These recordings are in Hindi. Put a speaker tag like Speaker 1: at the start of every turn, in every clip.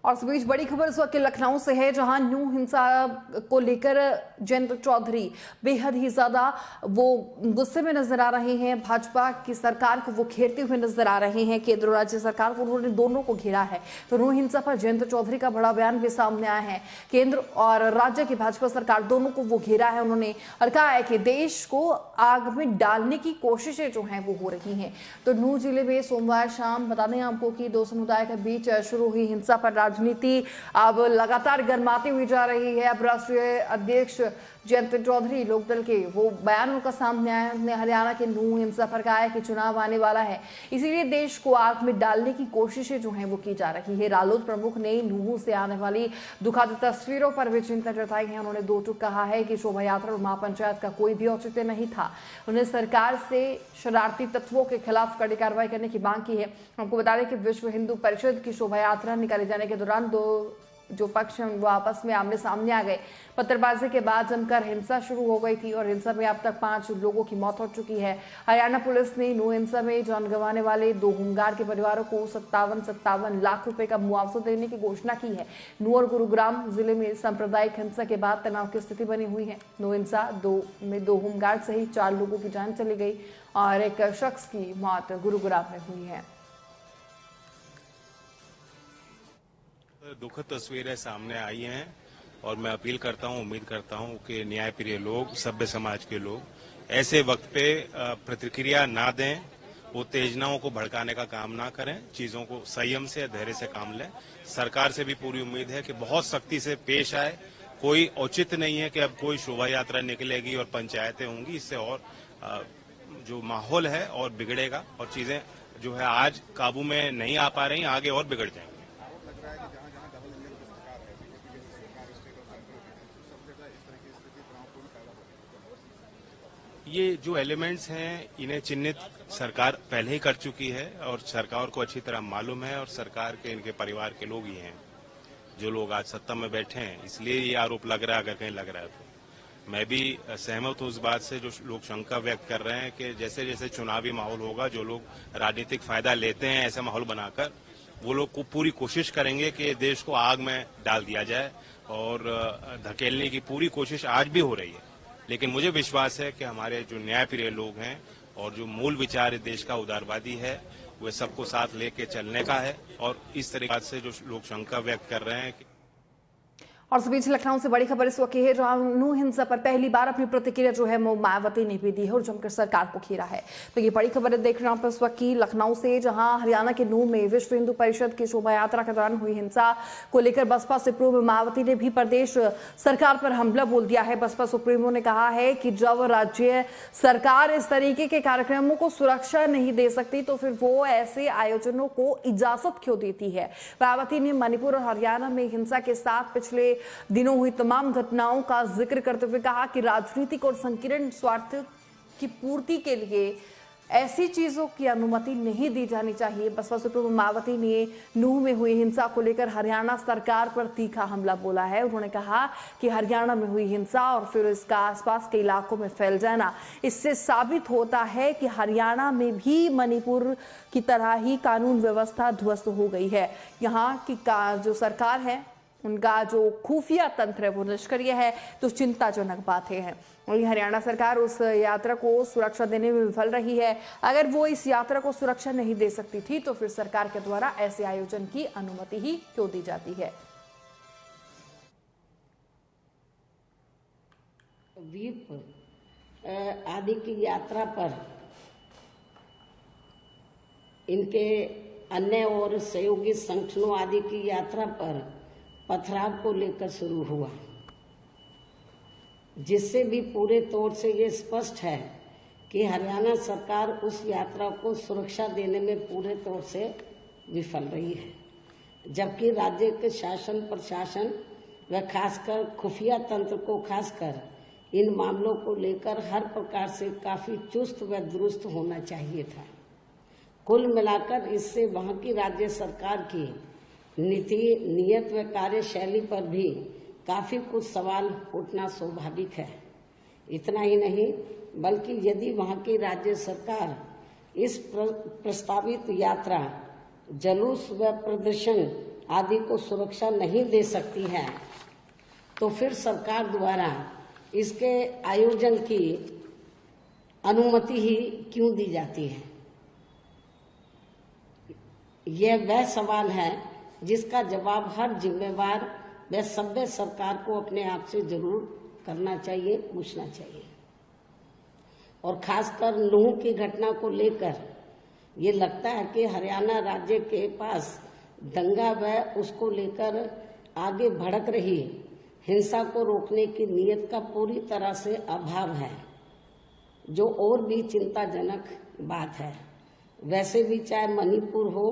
Speaker 1: और इस बीच बड़ी खबर इस वक्त लखनऊ से है, जहां न्यू हिंसा को लेकर जयंत चौधरी बेहद ही ज्यादा वो गुस्से में नजर आ रहे हैं। भाजपा की सरकार को वो घेरते हुए नजर आ रहे हैं, केंद्र और राज्य सरकार को उन्होंने दोनों को घेरा है। तो न्यू हिंसा पर जयंत चौधरी का बड़ा बयान भी सामने आया है। केंद्र और राज्य की भाजपा सरकार दोनों को वो घेरा है उन्होंने, और कहा है कि देश को आग में डालने की कोशिशें जो हैं वो हो रही हैं। तो नूह जिले में सोमवार शाम बता दें आपको कि दो समुदाय के बीच शुरू हुई हिंसा पर राजनीति अब लगातार गर्माती हुई जा रही है। अब राष्ट्रीय अध्यक्ष जयंत चौधरी लोकदल के वो बयान उनका सामने आया। उन्होंने हरियाणा के नूह हिंसा पर कहा है कि चुनाव आने वाला है, इसीलिए देश को आग में डालने की कोशिशें जो हैं वो की जा रही है। रालोद प्रमुख ने नूह से आने वाली दुखद तस्वीरों पर भी चिंता जताई है। उन्होंने दो टूक कहा है कि शोभा यात्रा और महापंचायत का कोई भी औचित्य नहीं था। उन्हें सरकार से शरारती तत्वों के खिलाफ कड़ी कार्रवाई करने की मांग की है। आपको बता दें कि विश्व हिंदू परिषद की शोभा यात्रा निकाले जाने के दौरान दो जो पक्ष हैं वो आपस में आमने सामने आ गए। पत्थरबाजी के बाद जमकर हिंसा शुरू हो गई थी और हिंसा में अब तक 5 लोगों की मौत हो चुकी है। हरियाणा पुलिस ने नूह हिंसा में जान गंवाने वाले 2 होमगार्ड के परिवारों को 57 लाख रुपए का मुआवजा देने की घोषणा की है। नूह और गुरुग्राम जिले में सांप्रदायिक हिंसा के बाद तनाव की स्थिति बनी हुई है। नूह हिंसा में 2 होमगार्ड सहित 4 लोगों की जान चली गई और एक शख्स की मौत गुरुग्राम में हुई है।
Speaker 2: दुखद तस्वीरें सामने आई हैं और मैं अपील करता हूं, उम्मीद करता हूं कि न्यायप्रिय लोग, सभ्य समाज के लोग ऐसे वक्त पे प्रतिक्रिया ना दें, उत्तेजनाओं को भड़काने का काम ना करें, चीजों को संयम से, धैर्य से काम लें। सरकार से भी पूरी उम्मीद है कि बहुत सख्ती से पेश आए। कोई औचित्य नहीं है कि अब कोई शोभा यात्रा निकलेगी और पंचायतें होंगी, इससे और जो माहौल है और बिगड़ेगा और चीजें जो है आज काबू में नहीं आ पा रही, आगे और बिगड़ जाएंगी। ये जो एलिमेंट्स हैं इन्हें चिन्हित सरकार पहले ही कर चुकी है और सरकार को अच्छी तरह मालूम है और सरकार के इनके परिवार के लोग ही हैं जो लोग आज सत्ता में बैठे हैं, इसलिए ये आरोप लग रहा है। अगर कहीं लग रहा है तो मैं भी सहमत हूं उस बात से जो लोग शंका व्यक्त कर रहे हैं कि जैसे जैसे चुनावी माहौल होगा, जो लोग राजनीतिक फायदा लेते हैं ऐसा माहौल बनाकर, वो लोग को पूरी कोशिश करेंगे कि देश को आग में डाल दिया जाए और धकेलने की पूरी कोशिश आज भी हो रही है। लेकिन मुझे विश्वास है कि हमारे जो न्यायप्रिय लोग हैं और जो मूल विचार देश का उदारवादी है, वे सबको साथ लेके चलने का है और इस तरीके से जो लोग शंका व्यक्त कर रहे हैं कि
Speaker 1: और इस बीच लखनऊ से बड़ी खबर इस वक्त है, जहां नूह हिंसा पर पहली बार अपनी प्रतिक्रिया जो है वो मायावती ने भी दी है और जमकर सरकार को घेरा है। तो ये बड़ी खबर देख रहे हैं आप इस वक्त की लखनऊ से, जहां हरियाणा के नूह में विश्व हिंदू परिषद की शोभा यात्रा के दौरान हुई हिंसा को लेकर बसपा सुप्रीमो मायावती ने भी प्रदेश सरकार पर हमला बोल दिया है। बसपा सुप्रीमो ने कहा है कि जब राज्य सरकार इस तरीके के कार्यक्रमों को सुरक्षा नहीं दे सकती तो फिर वो ऐसे आयोजनों को इजाजत क्यों देती है। मायावती ने मणिपुर और हरियाणा में हिंसा के साथ पिछले दिनों हुई तमाम घटनाओं का जिक्र करते हुए कहा कि राजनीतिक और संकीर्ण स्वार्थ की पूर्ति के लिए ऐसी चीजों की अनुमति नहीं दी जानी चाहिए। बसपा सुप्रीमो मायावती ने नूह में हुई हिंसा को लेकर हरियाणा सरकार पर तीखा हमला बोला है। उन्होंने कहा कि हरियाणा में हुई हिंसा और फिर इसका आसपास के इलाकों में फैल जाना, इससे साबित होता है कि हरियाणा में भी मणिपुर की तरह ही कानून व्यवस्था ध्वस्त हो गई है। यहाँ की जो सरकार है उनका जो खुफिया तंत्र है वो निष्क्रिय है, तो चिंताजनक बातें हैं। और हरियाणा सरकार उस यात्रा को सुरक्षा देने में विफल रही है। अगर वो इस यात्रा को सुरक्षा नहीं दे सकती थी तो फिर सरकार के द्वारा ऐसे आयोजन की अनुमति ही क्यों दी जाती है।
Speaker 3: वीप आदि की यात्रा पर इनके अन्य और सहयोगी संगठनों आदि की यात्रा पर पथराव को लेकर शुरू हुआ, जिससे भी पूरे तौर से ये स्पष्ट है कि हरियाणा सरकार उस यात्रा को सुरक्षा देने में पूरे तौर से विफल रही है, जबकि राज्य के शासन प्रशासन व खासकर खुफिया तंत्र को खासकर इन मामलों को लेकर हर प्रकार से काफी चुस्त व दुरुस्त होना चाहिए था। कुल मिलाकर इससे वहां की राज्य सरकार की नीति, नियत व कार्यशैली पर भी काफी कुछ सवाल उठना स्वाभाविक है। इतना ही नहीं बल्कि यदि वहां की राज्य सरकार इस प्रस्तावित यात्रा, जुलूस व प्रदर्शन आदि को सुरक्षा नहीं दे सकती है, तो फिर सरकार द्वारा इसके आयोजन की अनुमति ही क्यों दी जाती है? यह वह सवाल है जिसका जवाब हर जिम्मेवार व सभ्य सरकार को अपने आप से जरूर करना चाहिए, पूछना चाहिए। और खासकर नूह की घटना को लेकर ये लगता है कि हरियाणा राज्य के पास दंगा व उसको लेकर आगे भड़क रही हिंसा को रोकने की नीयत का पूरी तरह से अभाव है, जो और भी चिंताजनक बात है। वैसे भी चाहे मणिपुर हो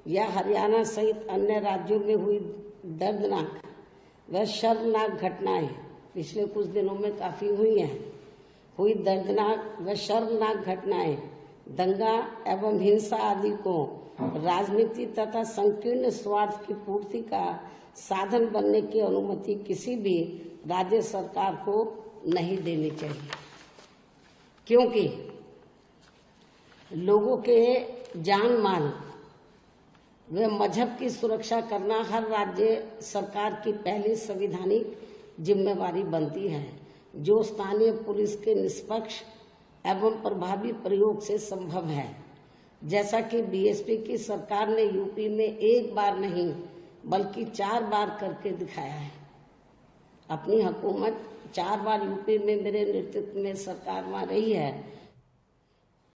Speaker 3: या हरियाणा सहित अन्य राज्यों में हुई दर्दनाक व शर्मनाक घटनाएं पिछले कुछ दिनों में काफी हुई दर्दनाक व शर्मनाक घटनाएं दंगा एवं हिंसा आदि को राजनीति तथा संकीर्ण स्वार्थ की पूर्ति का साधन बनने की अनुमति किसी भी राज्य सरकार को नहीं देनी चाहिए, क्योंकि लोगों के जान माल व मजहब की सुरक्षा करना हर राज्य सरकार की पहली संवैधानिक जिम्मेवारी बनती है, जो स्थानीय पुलिस के निष्पक्ष एवं प्रभावी प्रयोग से संभव है। जैसा कि बीएसपी की सरकार ने यूपी में एक बार नहीं बल्कि 4 बार करके दिखाया है। अपनी हुकूमत 4 बार यूपी में मेरे नेतृत्व में सरकार वहाँ रही है